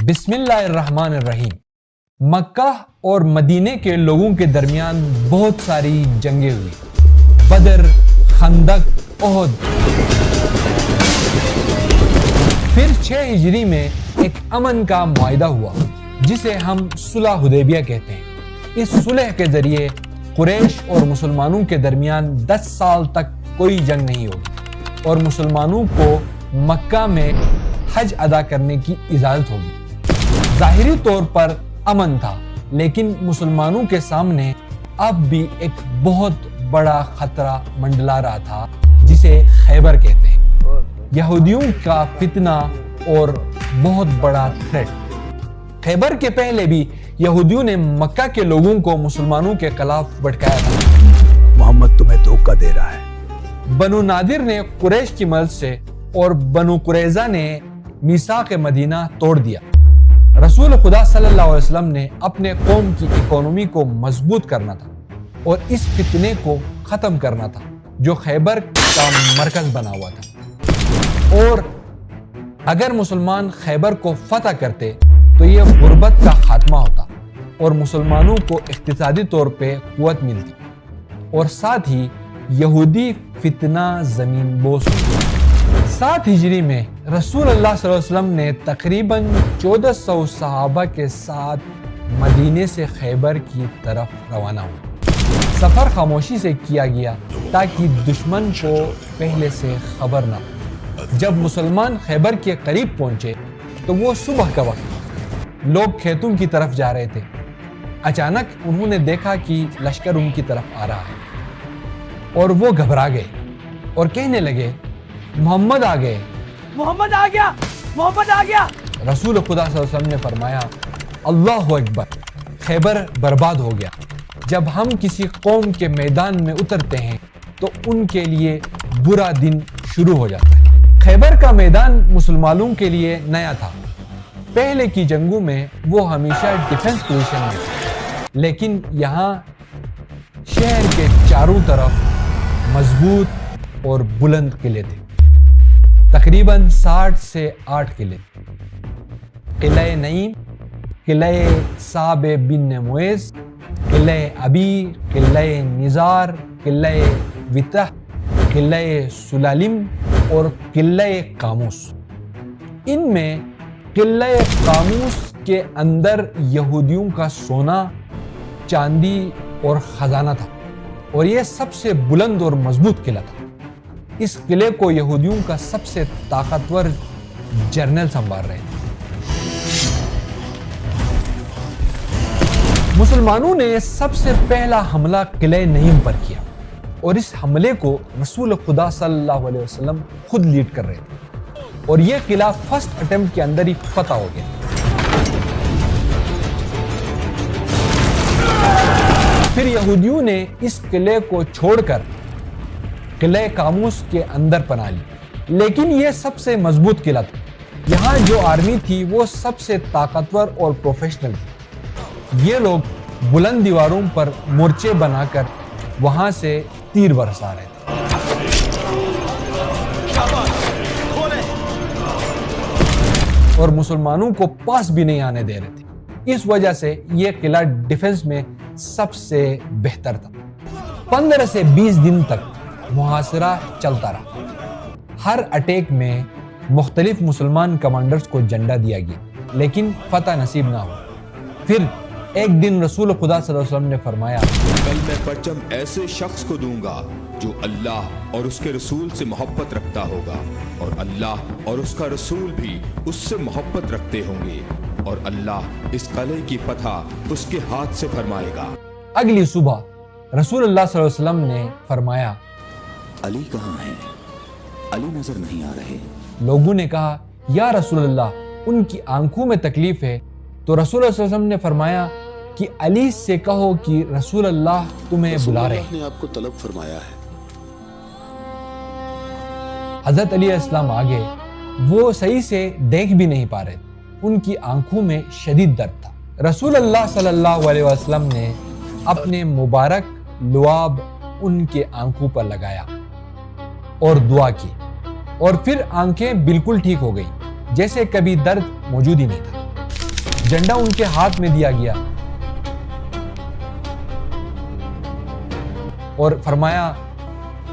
بسم اللہ الرحمن الرحیم۔ مکہ اور مدینے کے لوگوں کے درمیان بہت ساری جنگیں ہوئی، بدر، خندق، احد۔ پھر 6 ہجری میں ایک امن کا معاہدہ ہوا جسے ہم صلح حدیبیہ کہتے ہیں۔ اس صلح کے ذریعے قریش اور مسلمانوں کے درمیان 10 سال تک کوئی جنگ نہیں ہوگی اور مسلمانوں کو مکہ میں حج ادا کرنے کی اجازت ہوگی۔ ظاہری طور پر امن تھا، لیکن مسلمانوں کے سامنے اب بھی ایک بہت بڑا خطرہ منڈلا رہا تھا جسے خیبر کہتے ہیں، یہودیوں کا فتنہ اور بہت بڑا تھریٹ۔ خیبر کے پہلے بھی یہودیوں نے مکہ کے لوگوں کو مسلمانوں کے خلاف بھڑکایا تھا۔ محمد تمہیں دھوکہ دے رہا ہے۔ بنو نادر نے قریش کی مدد سے اور بنو قریظہ نے میثاق مدینہ توڑ دیا۔ رسول خدا صلی اللہ علیہ وسلم نے اپنے قوم کی اکانومی کو مضبوط کرنا تھا اور اس فتنے کو ختم کرنا تھا جو خیبر کا مرکز بنا ہوا تھا، اور اگر مسلمان خیبر کو فتح کرتے تو یہ غربت کا خاتمہ ہوتا اور مسلمانوں کو اقتصادی طور پہ قوت ملتی، اور ساتھ ہی یہودی فتنہ زمین بوس ہوتی۔ 7 ہجری میں رسول اللہ صلی اللہ علیہ وسلم نے تقریباً 1400 صحابہ کے ساتھ مدینے سے خیبر کی طرف روانہ ہوئے۔ سفر خاموشی سے کیا گیا تاکہ دشمن کو پہلے سے خبر نہ ہو۔ جب مسلمان خیبر کے قریب پہنچے تو وہ صبح کا وقت، لوگ کھیتوں کی طرف جا رہے تھے۔ اچانک انہوں نے دیکھا کہ لشکر ان کی طرف آ رہا ہے اور وہ گھبرا گئے اور کہنے لگے، محمد آ گئے، محمد آ گیا، محمد آ گیا۔ رسول خدا صلی اللہ علیہ وسلم نے فرمایا، اللہ اکبر، خیبر برباد ہو گیا۔ جب ہم کسی قوم کے میدان میں اترتے ہیں تو ان کے لیے برا دن شروع ہو جاتا ہے۔ خیبر کا میدان مسلمانوں کے لیے نیا تھا۔ پہلے کی جنگوں میں وہ ہمیشہ ڈیفنس پوزیشن میں تھا، لیکن یہاں شہر کے چاروں طرف مضبوط اور بلند قلعے تھے، تقریباً 60 سے 8 قلعے۔ قلعہ نعیم، قلعہ صعب بن معیز، قلعہ عبیر، قلعہ نزار، قلعہ وطح، قلعہ سلالم اور قلعہ قاموس۔ ان میں قلعہ قاموس کے اندر یہودیوں کا سونا، چاندی اور خزانہ تھا، اور یہ سب سے بلند اور مضبوط قلعہ تھا۔ اس قلعے کو یہودیوں کا سب سے طاقتور جنرل سنبھال رہے تھے۔ مسلمانوں نے سب سے پہلا حملہ قلعہ نعیم پر کیا، اور اس حملے کو رسول خدا صلی اللہ علیہ وسلم خود لیڈ کر رہے تھے، اور یہ قلعہ فرسٹ اٹیمپٹ کے اندر ہی فتح ہو گیا۔ پھر یہودیوں نے اس قلعے کو چھوڑ کر قلعہ قاموس کے اندر پناہ لی، لیکن یہ سب سے مضبوط قلعہ تھا۔ یہاں جو آرمی تھی وہ سب سے طاقتور اور پروفیشنل تھی۔ یہ لوگ بلند دیواروں پر مورچے بنا کر وہاں سے تیر برسا رہے تھے۔ اور مسلمانوں کو پاس بھی نہیں آنے دے رہے تھے۔ اس وجہ سے یہ قلعہ ڈیفنس میں سب سے بہتر تھا۔ 15 سے 20 دن تک محاصرہ چلتا رہا۔ ہر اٹیک میں مختلف مسلمان کمانڈرز کو جھنڈا دیا گیا، لیکن فتح نصیب نہ ہو۔ پھر ایک دن رسول خدا صلی اللہ علیہ وسلم نے فرمایا، کل میں پرچم ایسے شخص کو دوں گا جو اللہ اور اس کے رسول سے محبت رکھتا ہوگا، اور اللہ اور اس کا رسول بھی اس سے محبت رکھتے ہوں گے، اور اللہ اس قلعے کی فتح اس کے ہاتھ سے فرمائے گا۔ اگلی صبح رسول اللہ صلی اللہ علیہ وسلم نے فرمایا، علی کہاں ہے؟ علی نظر نہیں آ رہے۔ لوگوں نے کہا، یا رسول اللہ، ان کی آنکھوں میں تکلیف ہے۔ تو رسول اللہ صلی اللہ علیہ وسلم نے فرمایا کہ علی سے کہو کہ رسول اللہ تمہیں بلا رہے ہیں۔ نے آپ کو طلب فرمایا ہے۔ حضرت علی علیہ السلام آگے، وہ صحیح سے دیکھ بھی نہیں پا رہے، ان کی آنکھوں میں شدید درد تھا۔ رسول اللہ صلی اللہ علیہ وسلم نے اپنے مبارک لعاب ان کے آنکھوں پر لگایا اور دعا کی، اور پھر آنکھیں بالکل ٹھیک ہو گئی، جیسے کبھی درد موجود ہی نہیں تھا۔ جھنڈا ان کے ہاتھ میں دیا گیا اور فرمایا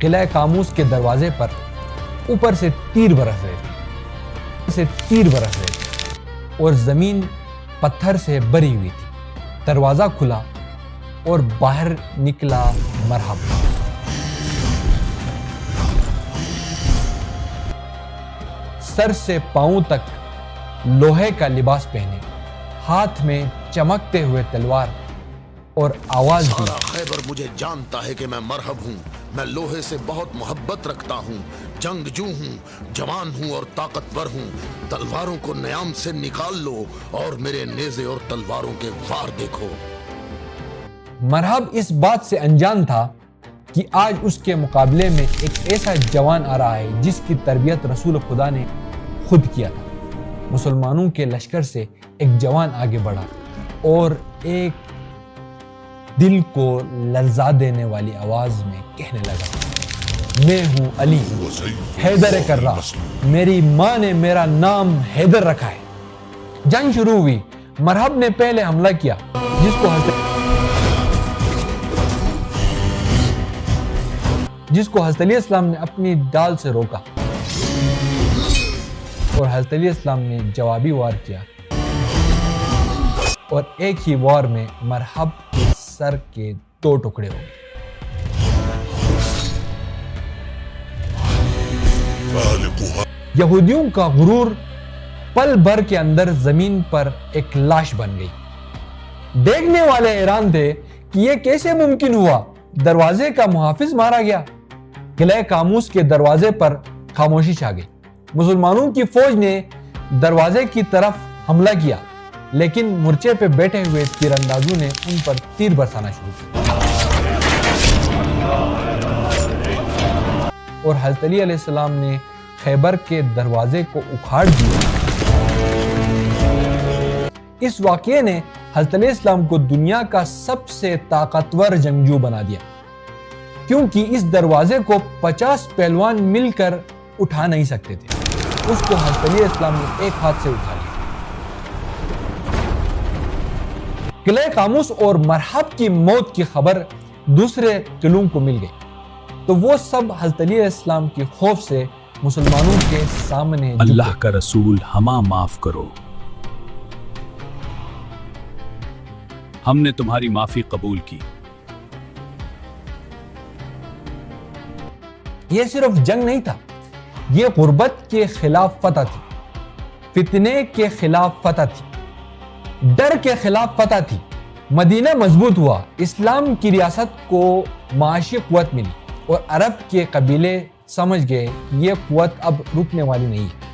قلعہ قاموس کے دروازے پر اوپر سے تیر برس رہے تھے اور زمین پتھر سے بھری ہوئی تھی۔ دروازہ کھلا اور باہر نکلا مرحب۔ سر سے پاؤں تک لوہے کا لباس پہنے، ہاتھ میں چمکتے ہوئے تلوار اور آواز دی، سارا خیبر مجھے جانتا ہے کہ میں مرحب ہوں، میں لوہے سے بہت محبت رکھتا ہوں، جنگجو ہوں، جوان ہوں اور طاقتور ہوں، تلواروں کو نیام سے نکال لو اور میرے نیزے اور تلواروں کے وار دیکھو۔ مرحب اس بات سے انجان تھا کہ آج اس کے مقابلے میں ایک ایسا جوان آ رہا ہے جس کی تربیت رسول خدا نے خود کیا تھا۔ مسلمانوں کے لشکر سے ایک جوان آگے بڑھا اور ایک دل کو لرزا دینے والی آواز میں کہنے لگا، میں ہوں علی، حیدر کررہ، میری ماں نے میرا نام حیدر رکھا ہے۔ جنگ شروع ہوئی۔ مرحب نے پہلے حملہ کیا جس کو حضرت علیہ السلام نے اپنی ڈال سے روکا اور حضرت علیہ السلام نے جوابی وار کیا اور ایک ہی وار میں مرحب کے سر کے 2 ٹکڑے ہو گئے۔ یہودیوں کا غرور پل بھر کے اندر زمین پر ایک لاش بن گئی۔ دیکھنے والے حیران تھے کہ یہ کیسے ممکن ہوا؟ دروازے کا محافظ مارا گیا۔ قلعہ قاموس کے دروازے پر خاموشی چھا گئی۔ مسلمانوں کی فوج نے دروازے کی طرف حملہ کیا، لیکن مورچے پہ بیٹھے ہوئے تیر اندازوں نے ان پر تیر برسانا شروع کیا اور حضرت علی علیہ السلام نے خیبر کے دروازے کو اکھاڑ دیا۔ اس واقعے نے حضرت علیہ السلام کو دنیا کا سب سے طاقتور جنگجو بنا دیا، کیونکہ اس دروازے کو 50 پہلوان مل کر اٹھا نہیں سکتے تھے۔ اس کو حضرت علیہ السلام نے ایک ہاتھ سے اٹھا لیا۔ قلعہ قاموس اور مرحب کی موت کی خبر دوسرے قلعوں کو مل گئی تو وہ سب حضرت علیہ السلام کے خوف سے مسلمانوں کے سامنے اللہ کا رسول ہمیں معاف کرو، ہم نے تمہاری معافی قبول کی۔ یہ صرف جنگ نہیں تھا، یہ غربت کے خلاف فتح تھی، فتنے کے خلاف فتح تھی، ڈر کے خلاف فتح تھی۔ مدینہ مضبوط ہوا، اسلام کی ریاست کو معاشی قوت ملی اور عرب کے قبیلے سمجھ گئے یہ قوت اب رکنے والی نہیں ہے۔